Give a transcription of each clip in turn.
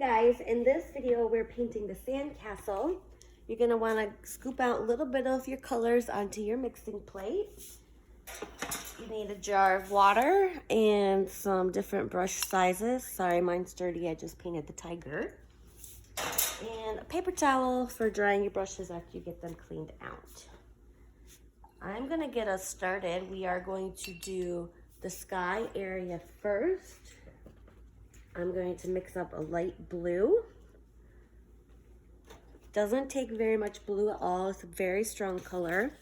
guys, in this video we're painting the sandcastle. You're going to want to scoop out a little bit of your colors onto your mixing plate. You need a jar of water and some different brush sizes. Sorry, mine's dirty, I just painted the tiger. And a paper towel for drying your brushes after you get them cleaned out. I'm going to get us started. We are going to do the sky area first. I'm going to mix up a light blue. Doesn't take very much blue at all. It's a very strong color.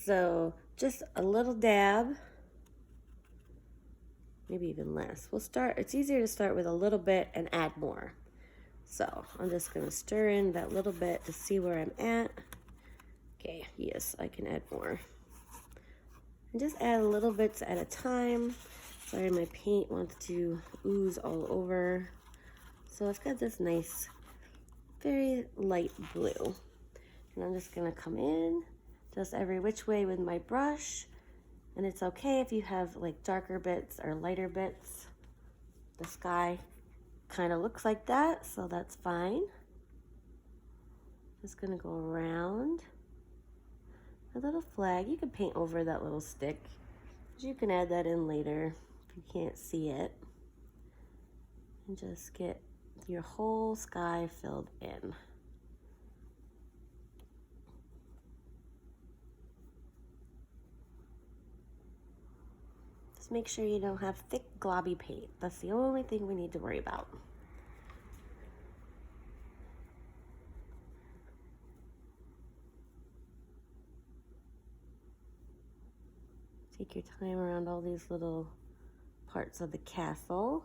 So just a little dab, maybe even less. It's easier to start with a little bit and add more. So I'm just gonna stir in that little bit to see where I'm at. Okay, yes, I can add more. And just add little bits at a time. Sorry, my paint wants to ooze all over. So I've got this nice, very light blue. And I'm just gonna come in just every which way with my brush. And it's okay if you have like darker bits or lighter bits. The sky kind of looks like that, so that's fine. Just gonna go around. A little flag, you can paint over that little stick. You can add that in later if you can't see it. And just get your whole sky filled in. Just make sure you don't have thick, globby paint. That's the only thing we need to worry about. Take your time around all these little parts of the castle.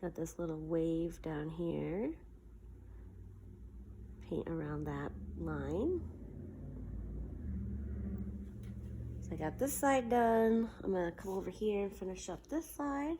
Got this little wave down here. Paint around that line. So I got this side done. I'm gonna come over here and finish up this side.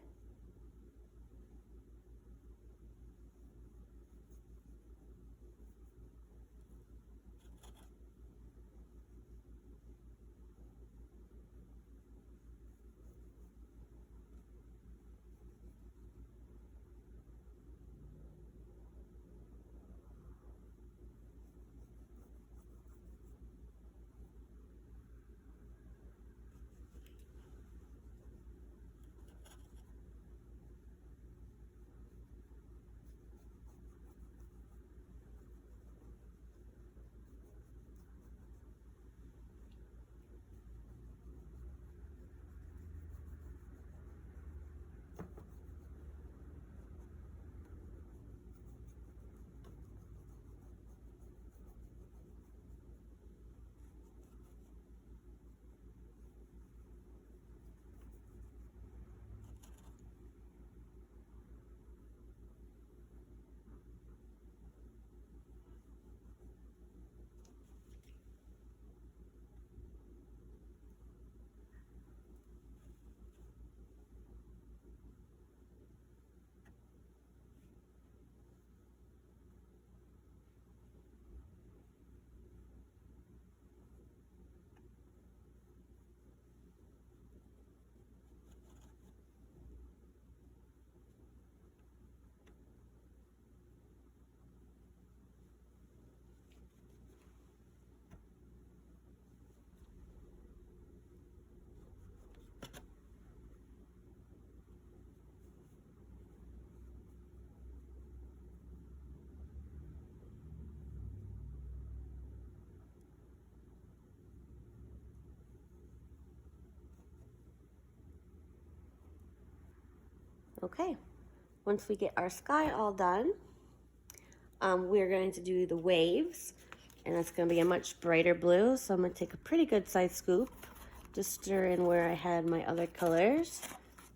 Okay, once we get our sky all done, we're going to do the waves, and it's going to be a much brighter blue. So I'm going to take a pretty good size scoop, just stir in where I had my other colors.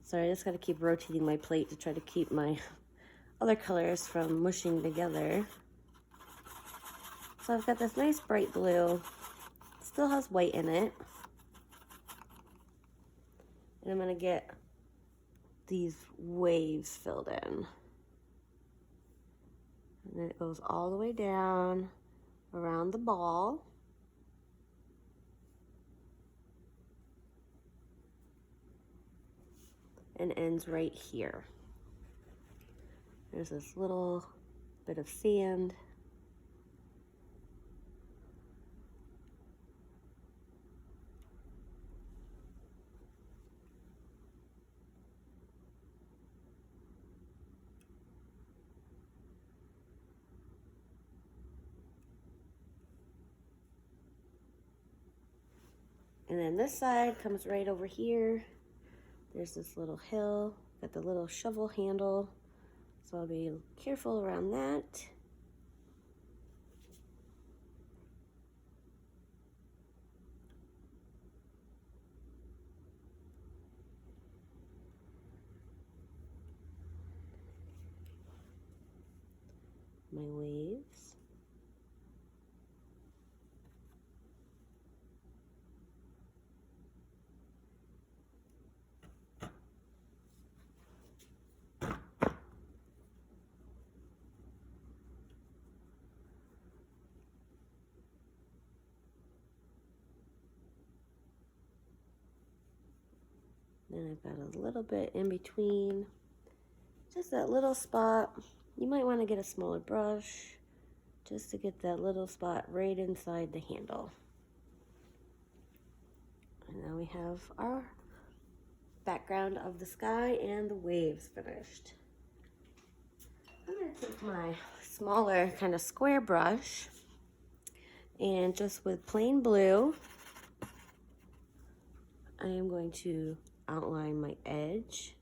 Sorry, I just got to keep rotating my plate to try to keep my other colors from mushing together. So I've got this nice bright blue, still has white in it. And I'm gonna get these waves filled in. And then it goes all the way down around the ball. And ends right here. There's this little bit of sand. And then this side comes right over here. There's this little hill, got the little shovel handle. So I'll be careful around that. My waves. Then I've got a little bit in between, just that little spot. You might want to get a smaller brush just to get that little spot right inside the handle. And now we have our background of the sky and the waves finished. I'm going to take my smaller kind of square brush and just with plain blue, I am going to outline my edge,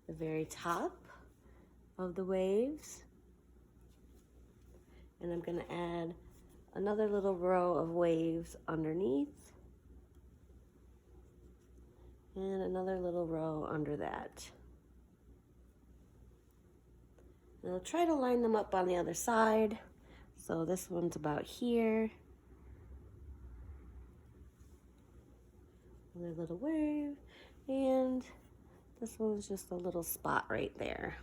the very top of the waves. And I'm going to add another little row of waves underneath. And another little row under that. And I'll try to line them up on the other side. So this one's about here. Another little wave. And this one's just a little spot right there.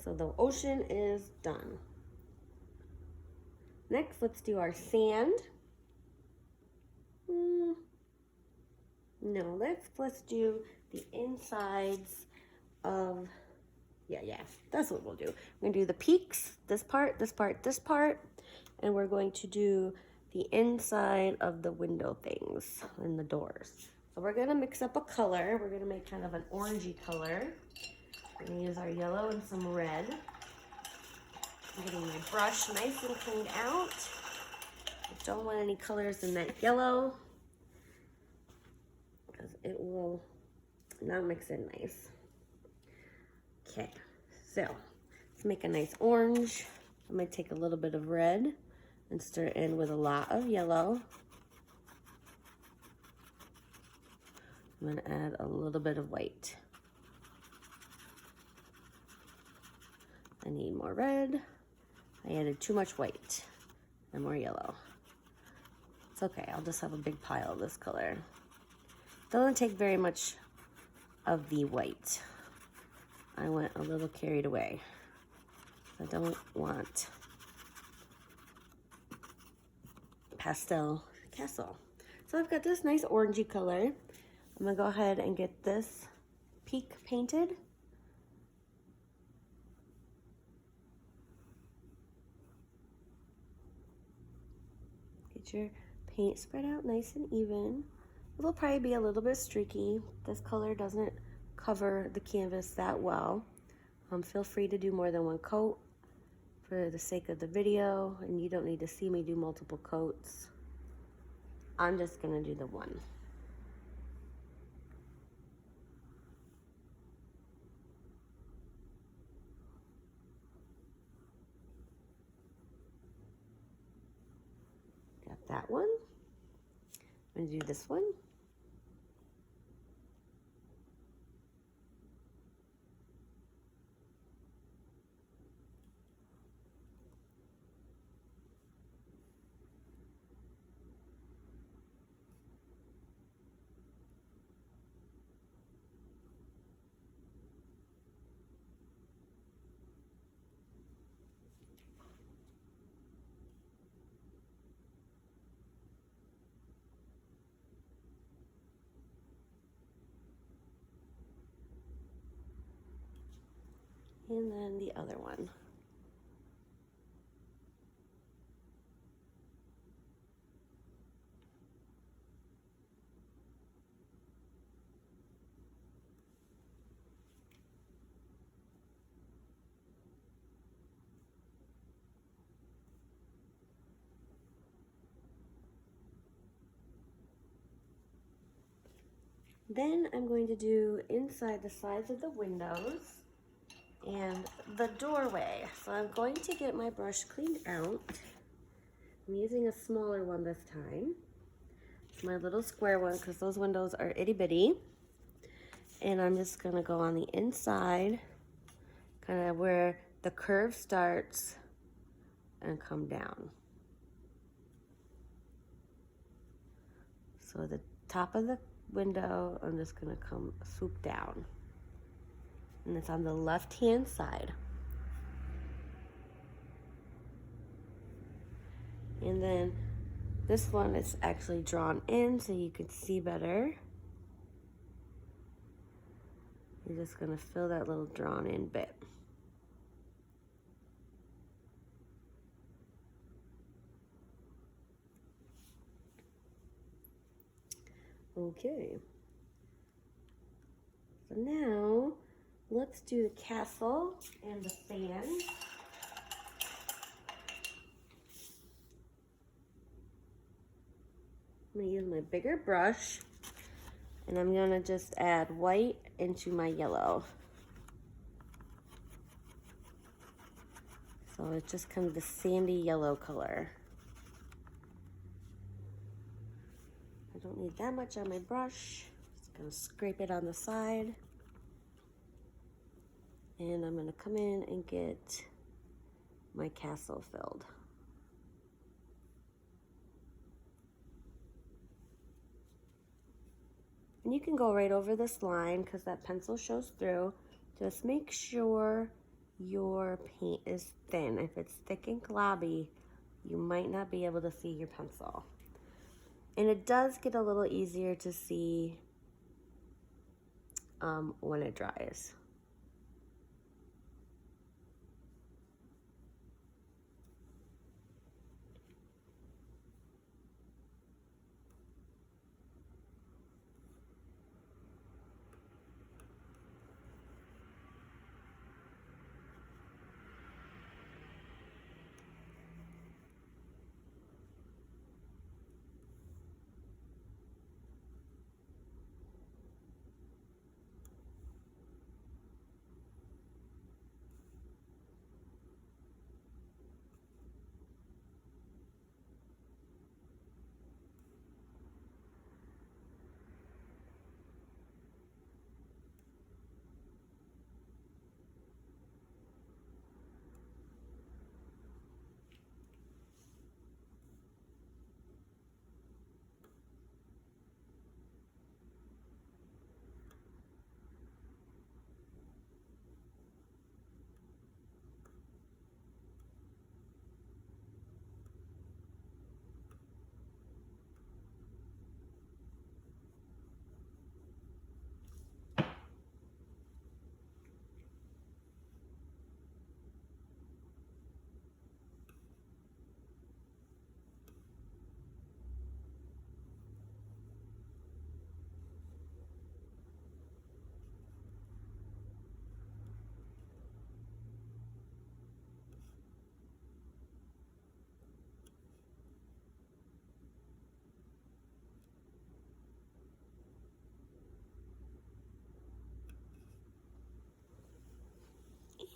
So the ocean is done. Next, let's do our sand. No, let's do the insides of, yeah, that's what we'll do. We're gonna do the peaks, this part, this part, this part, and we're going to do the inside of the window things and the doors. So we're gonna mix up a color. We're gonna make kind of an orangey color. We're gonna use our yellow and some red. I'm getting my brush nice and cleaned out. I don't want any colors in that yellow because it will not mix in nice. Okay, so let's make a nice orange. I'm gonna take a little bit of red and stir it in with a lot of yellow. I'm gonna add a little bit of white. I need more red. I added too much white and more yellow. It's okay, I'll just have a big pile of this color. Doesn't take very much of the white. I went a little carried away. I don't want pastel castle. So I've got this nice orangey color. I'm gonna go ahead and get this peak painted. Get your paint spread out nice and even. It'll probably be a little bit streaky. This color doesn't cover the canvas that well. Feel free to do more than one coat for the sake of the video, and you don't need to see me do multiple coats. I'm just gonna do the one. Got that one. I'm gonna do this one. And then the other one. Then I'm going to do inside the sides of the windows and the doorway. So I'm going to get my brush cleaned out. I'm using a smaller one this time. It's my little square one because those windows are itty bitty. And I'm just gonna go on the inside, kind of where the curve starts, and come down. So the top of the window, I'm just gonna come swoop down. And it's on the left-hand side. And then this one is actually drawn in so you can see better. You're just gonna fill that little drawn in bit. Okay. So now let's do the castle and the fan. I'm gonna use my bigger brush and I'm gonna just add white into my yellow. So it's just kind of the sandy yellow color. I don't need that much on my brush. Just gonna scrape it on the side. And I'm gonna come in and get my castle filled. And you can go right over this line because that pencil shows through. Just make sure your paint is thin. If it's thick and globby, you might not be able to see your pencil. And it does get a little easier to see when it dries.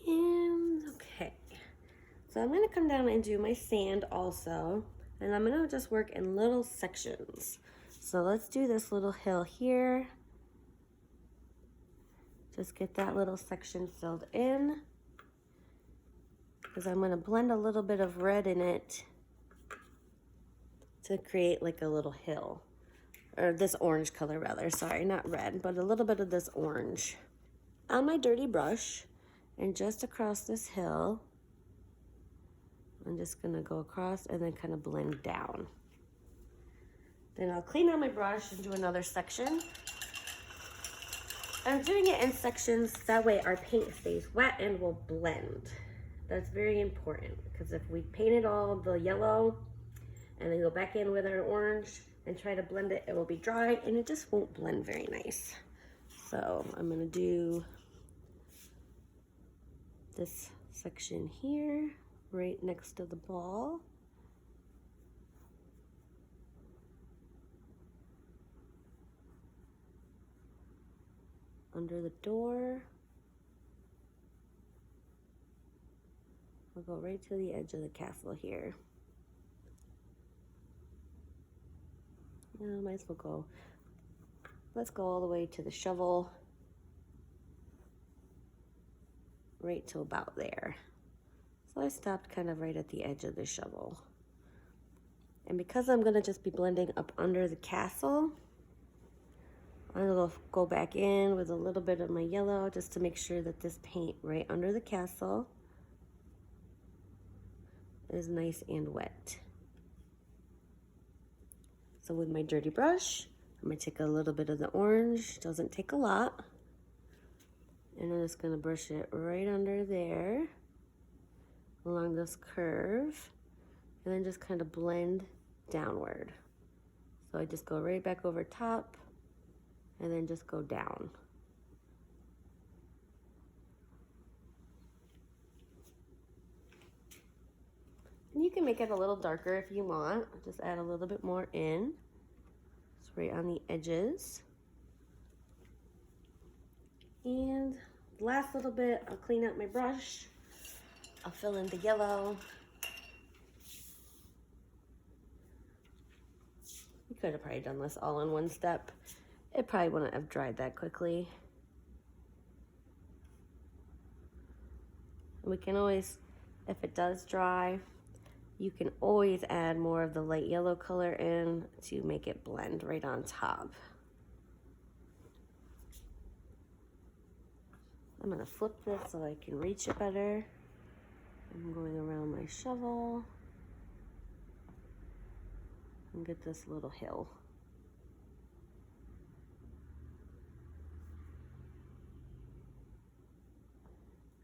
And okay, so I'm gonna come down and do my sand also, and I'm gonna just work in little sections. So let's do this little hill here. Just get that little section filled in, because I'm gonna blend a little bit of red in it to create like a little hill, or this orange color rather, sorry, not red, but a little bit of this orange. On my dirty brush, and just across this hill, I'm just gonna go across and then kind of blend down. Then I'll clean out my brush and do another section. I'm doing it in sections, that way our paint stays wet and will blend. That's very important, because if we painted all the yellow and then go back in with our orange and try to blend it, it will be dry and it just won't blend very nice. So I'm gonna do this section here, right next to the ball. Under the door. I'll go right to the edge of the castle here. Might as well go. Let's go all the way to the shovel. Right to about there. So I stopped kind of right at the edge of the shovel. And because I'm gonna just be blending up under the castle, I'm gonna go back in with a little bit of my yellow just to make sure that this paint right under the castle is nice and wet. So with my dirty brush, I'm gonna take a little bit of the orange, doesn't take a lot, and I'm just gonna brush it right under there along this curve, and then just kind of blend downward. So I just go right back over top and then just go down. And you can make it a little darker if you want. Just add a little bit more in. It's right on the edges. And the last little bit, I'll clean out my brush. I'll fill in the yellow. You could have probably done this all in one step. It probably wouldn't have dried that quickly. We can always, if it does dry, you can always add more of the light yellow color in to make it blend right on top. I'm gonna flip this so I can reach it better. I'm going around my shovel and get this little hill.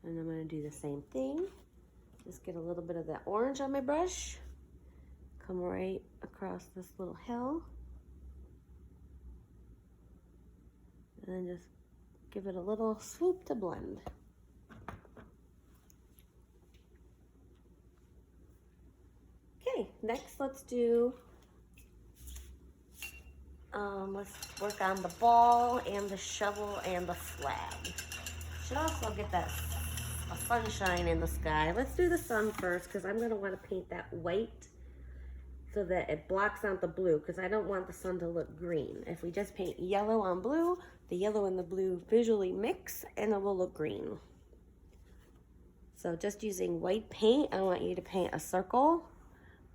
And I'm gonna do the same thing. Just get a little bit of that orange on my brush. Come right across this little hill. And then just give it a little swoop to blend. Okay, next let's do, let's work on the ball and the shovel and the flag. Should also get that sunshine in the sky. Let's do the sun first because I'm going to want to paint that white so that it blocks out the blue, because I don't want the sun to look green. If we just paint yellow on blue, the yellow and the blue visually mix and it will look green. So just using white paint, I want you to paint a circle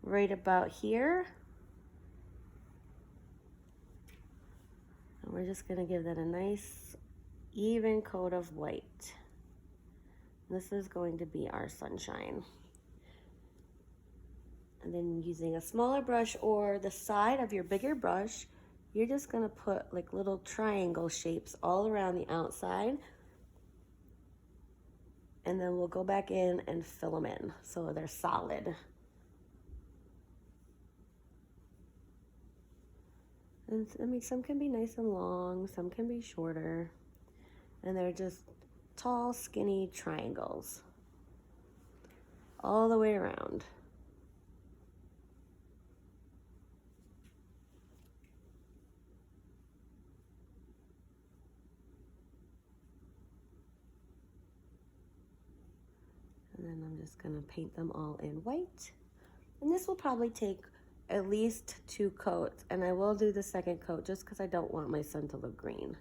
right about here. And we're just going to give that a nice even coat of white. This is going to be our sunshine. And then using a smaller brush or the side of your bigger brush, you're just gonna put like little triangle shapes all around the outside. And then we'll go back in and fill them in so they're solid. And I mean, some can be nice and long, some can be shorter. And they're just tall, skinny triangles all the way around. And then I'm just gonna paint them all in white. And this will probably take at least 2 coats, and I will do the second coat just because I don't want my sun to look green.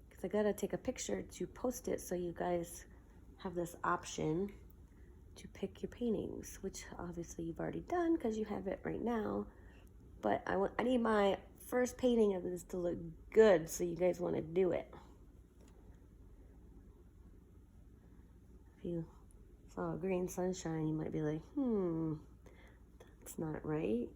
Because I gotta take a picture to post it so you guys have this option to pick your paintings, which obviously you've already done because you have it right now. But I need my first painting of this to look good, so you guys want to do it. If you saw a green sunshine, you might be like, that's not right.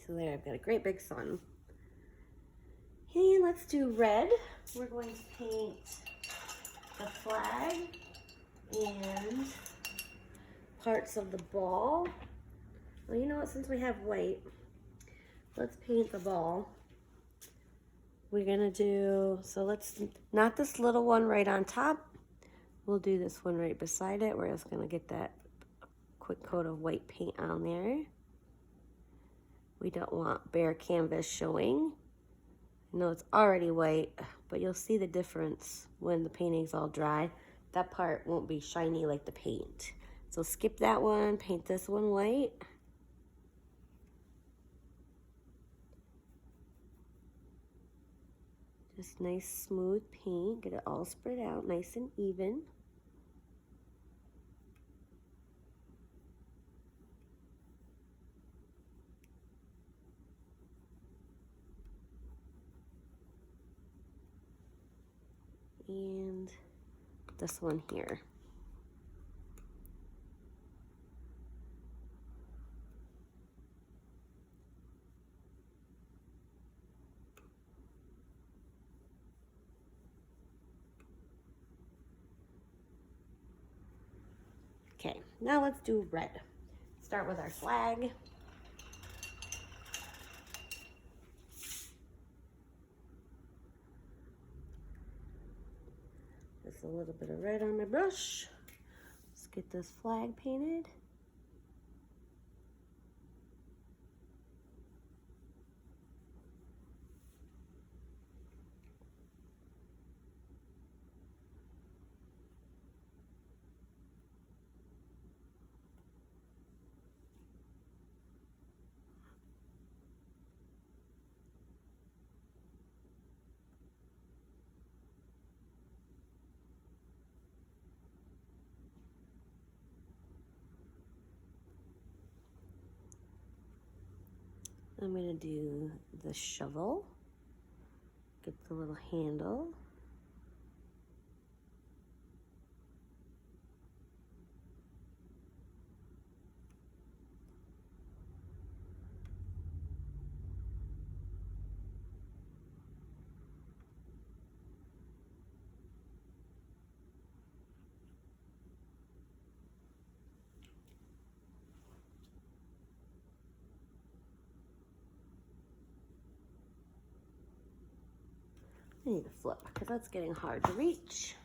So there, I've got a great big sun. And let's do red. We're going to paint the flag and parts of the ball. Well, you know what, since we have white, let's paint the ball. We're gonna do, so let's, not this little one right on top. We'll do this one right beside it. We're just gonna get that quick coat of white paint on there. We don't want bare canvas showing. I know it's already white, but you'll see the difference when the painting's all dry. That part won't be shiny like the paint. So skip that one, paint this one white. Just nice smooth paint, get it all spread out nice and even. And this one here. Okay, now let's do red. Start with our flag. Just a little bit of red on my brush. Let's get this flag painted. I'm gonna do the shovel. Get the little handle. I need to flip because that's getting hard to reach.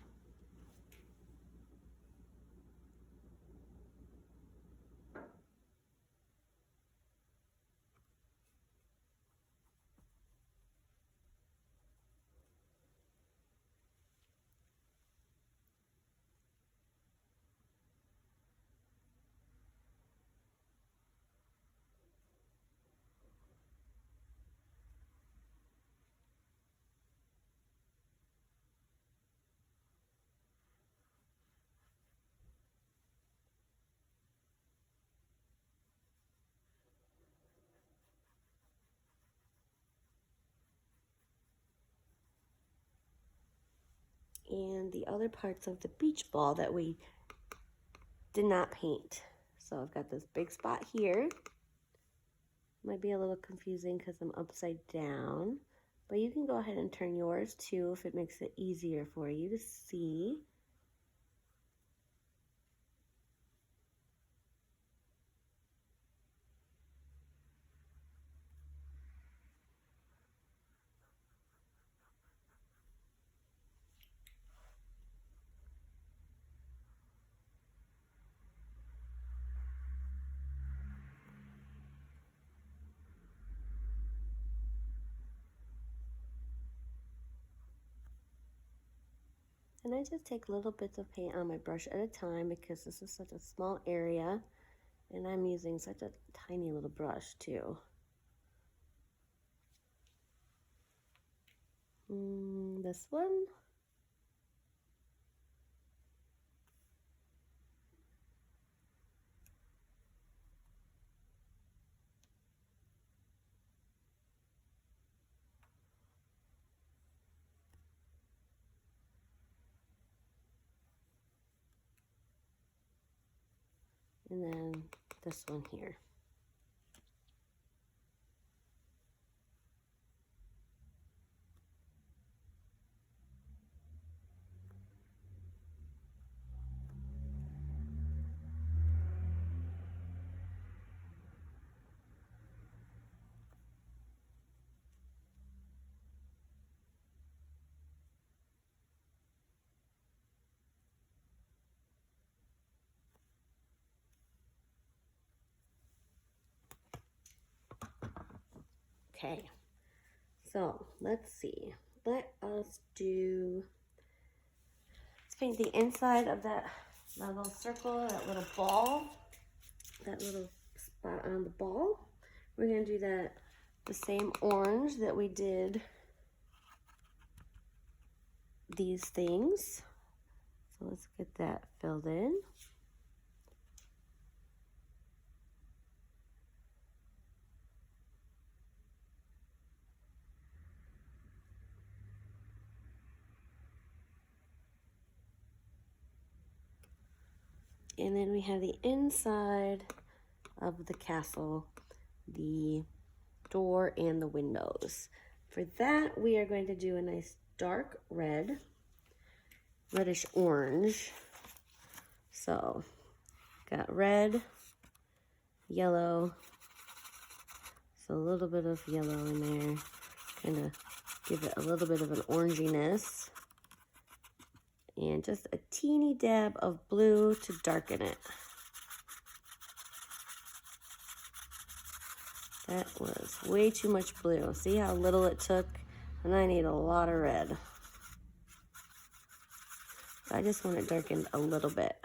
And the other parts of the beach ball that we did not paint. So I've got this big spot here. Might be a little confusing because I'm upside down, but you can go ahead and turn yours too if it makes it easier for you to see. And I just take little bits of paint on my brush at a time because this is such a small area and I'm using such a tiny little brush too. This one. And then this one here. Okay, so let's see. Let's paint the inside of that little circle, that little ball, that little spot on the ball. We're gonna do that the same orange that we did these things. So let's get that filled in. And then we have the inside of the castle, the door and the windows. For that, we are going to do a nice dark red, reddish orange. So, got red, yellow, so a little bit of yellow in there, kind of give it a little bit of an oranginess. And just a teeny dab of blue to darken it. That was way too much blue. See how little it took? And I need a lot of red. I just want it darkened a little bit.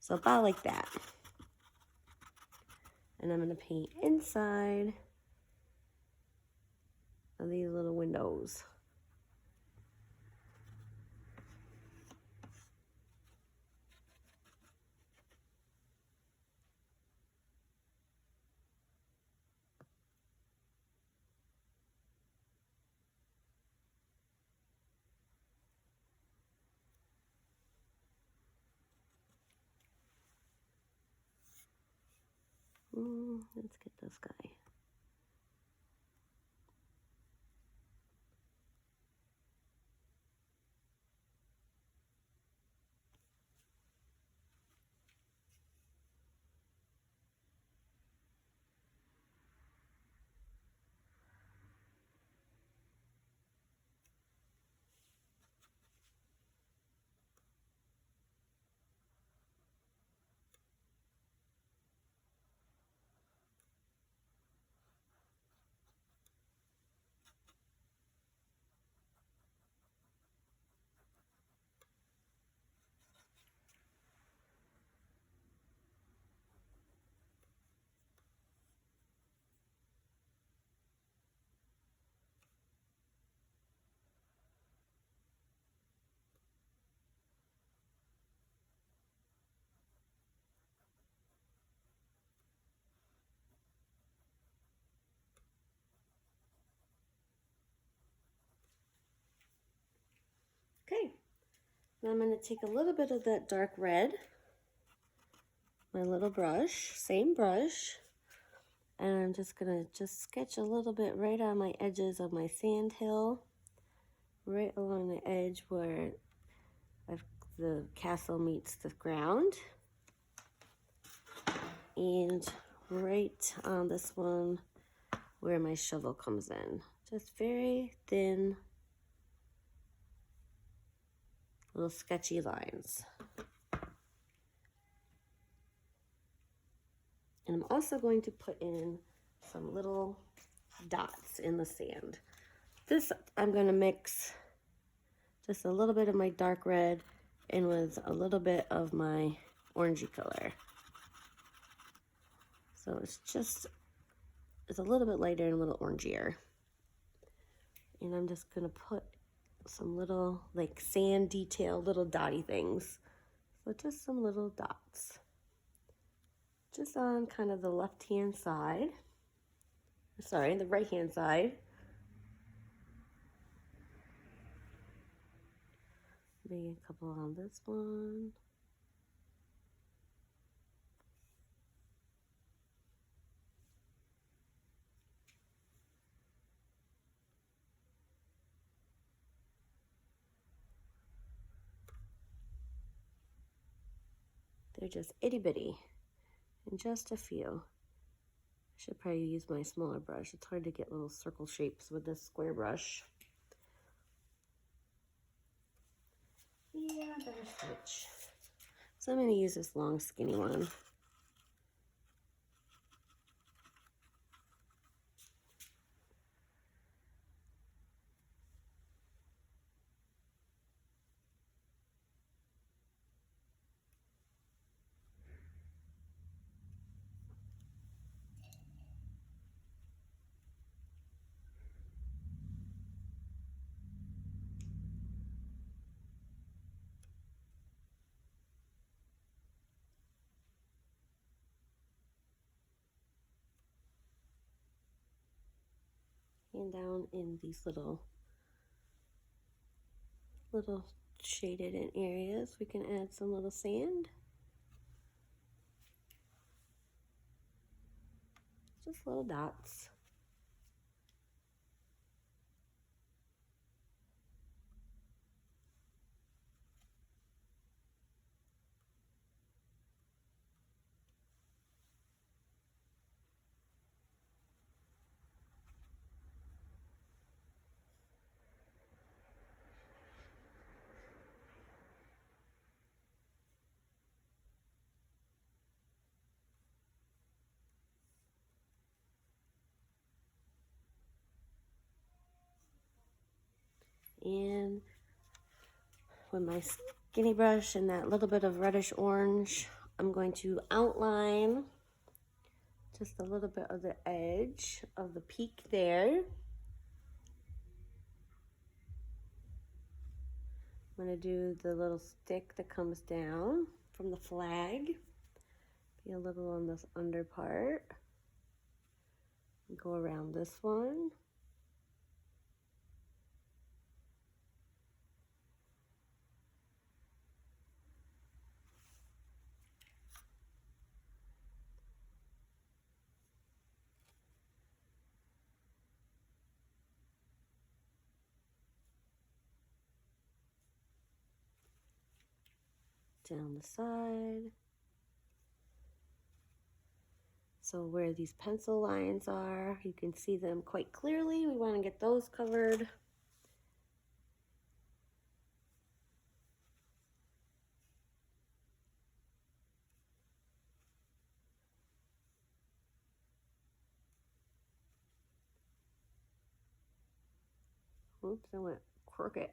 So about like that. And I'm going to paint inside of these little windows. Let's get this guy. Okay, now I'm going to take a little bit of that dark red, my little brush, same brush, and I'm just going to sketch a little bit right on my edges of my sand hill, right along the edge where the castle meets the ground, and right on this one where my shovel comes in. Just very thin, little sketchy lines. And I'm also going to put in some little dots in the sand. This I'm going to mix just a little bit of my dark red in with a little bit of my orangey color. So it's a little bit lighter and a little orangier. And I'm just going to put some little like sand detail, little dotty things. So just some little dots. Just on kind of the left-hand side. Sorry, the right-hand side. Maybe a couple on this one. They're just itty-bitty, and just a few. I should probably use my smaller brush. It's hard to get little circle shapes with this square brush. Yeah, better switch. So I'm going to use this long, skinny one. And down in these little shaded in areas, we can add some little sand. Just little dots. And with my skinny brush and that little bit of reddish orange, I'm going to outline just a little bit of the edge of the peak there. I'm going to do the little stick that comes down from the flag. Be a little on this under part. Go around this one. Down the side. So where these pencil lines are, you can see them quite clearly. We want to get those covered. Oops, I went crooked.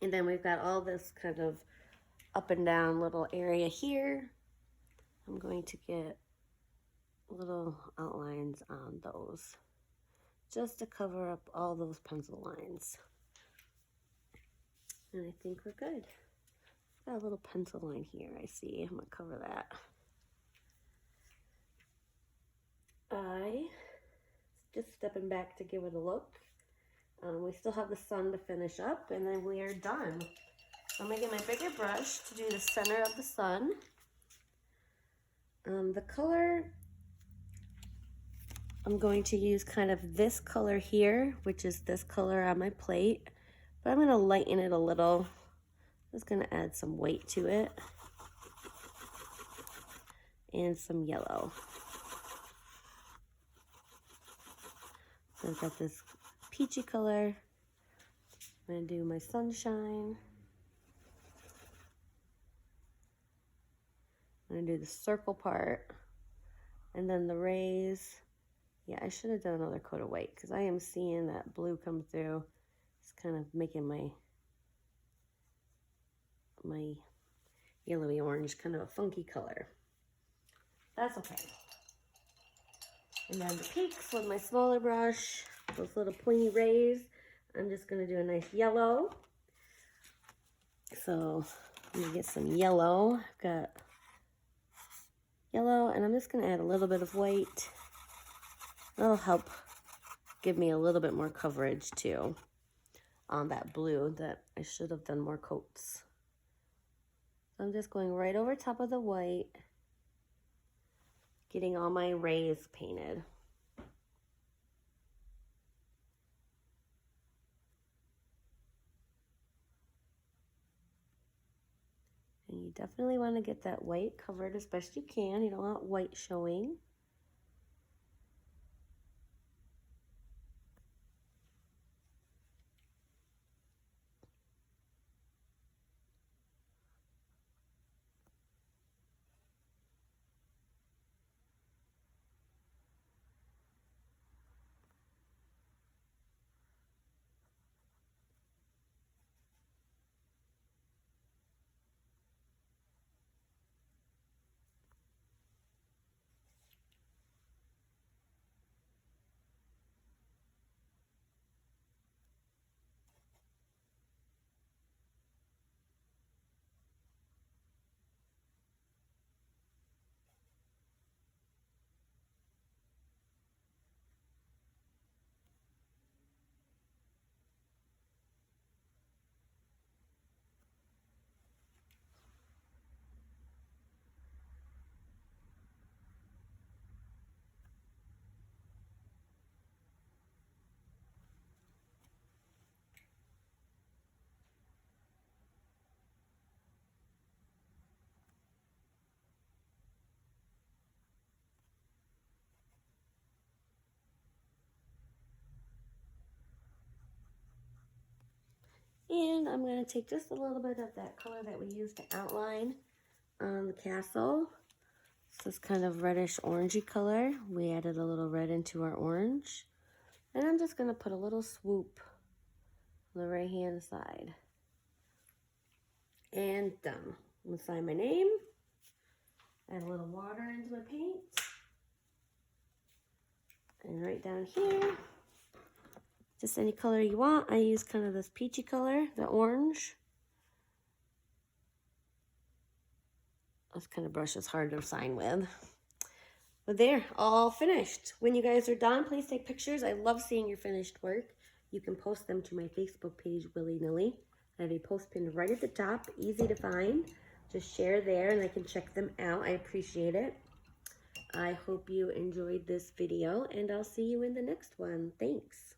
And then we've got all this kind of up and down little area here. I'm going to get little outlines on those just to cover up all those pencil lines. And I think we're good. Got a little pencil line here, I see. I'm gonna cover that. Just stepping back to give it a look. We still have the sun to finish up, and then we are done. So I'm gonna get my bigger brush to do the center of the sun. The color, I'm going to use kind of this color here, which is this color on my plate, but I'm gonna lighten it a little. Just gonna add some weight to it and some yellow. So I've got this peachy color. I'm gonna do my sunshine. I'm gonna do the circle part, and then the rays. Yeah, I should have done another coat of white because I am seeing that blue come through. It's kind of making my yellowy orange kind of a funky color. That's okay. And then the peaks with my smaller brush, those little pointy rays, I'm just gonna do a nice yellow. So I'm gonna get some yellow. I've got yellow, and I'm just gonna add a little bit of white. That'll help give me a little bit more coverage too on that blue that I should have done more coats. So I'm just going right over top of the white, getting all my rays painted. And you definitely want to get that white covered as best you can. You don't want white showing. And I'm going to take just a little bit of that color that we used to outline on the castle. It's this kind of reddish orangey color. We added a little red into our orange. And I'm just going to put a little swoop on the right hand side. And done. I'm going to sign my name. Add a little water into my paint. And right down here, just any color you want. I use kind of this peachy color, the orange. This kind of brush is hard to sign with. But there, all finished. When you guys are done, please take pictures. I love seeing your finished work. You can post them to my Facebook page, Willy-Nilly. I have a post pinned right at the top, easy to find. Just share there and I can check them out. I appreciate it. I hope you enjoyed this video and I'll see you in the next one. Thanks.